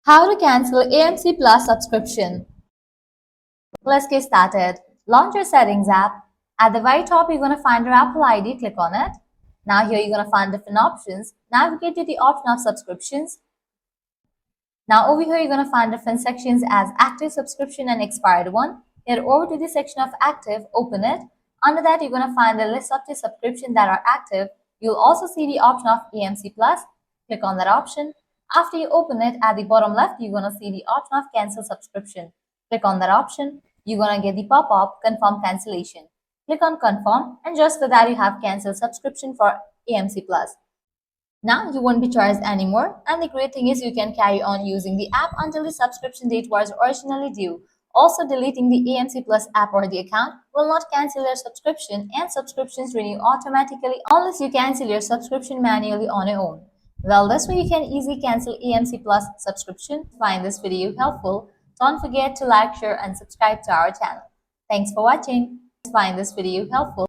How to cancel AMC Plus subscription. Let's get started. Launch your settings app. At the very top, you're going to find your Apple ID. Click on it. Now here you're going to find different options. Navigate to the option of subscriptions. Now over here, you're going to find different sections as active subscription and expired one. Head over to the section of active, open it. Under that, you're going to find the list of the subscriptions that are active. You'll also see the option of AMC Plus. Click on that option. After you open it, at the bottom left, you're going to see the option of cancel subscription. Click on that option. You're going to get the pop-up confirm cancellation. Click on confirm, and just for that, you have canceled subscription for AMC Plus. Now you won't be charged anymore, and the great thing is you can carry on using the app until the subscription date was originally due. Also, deleting the AMC Plus app or the account will not cancel your subscription, and subscriptions renew automatically unless you cancel your subscription manually on your own. Well, this way you can easily cancel AMC Plus subscription. Find this video helpful. Don't forget to like, share, and subscribe to our channel. Thanks for watching. Find this video helpful.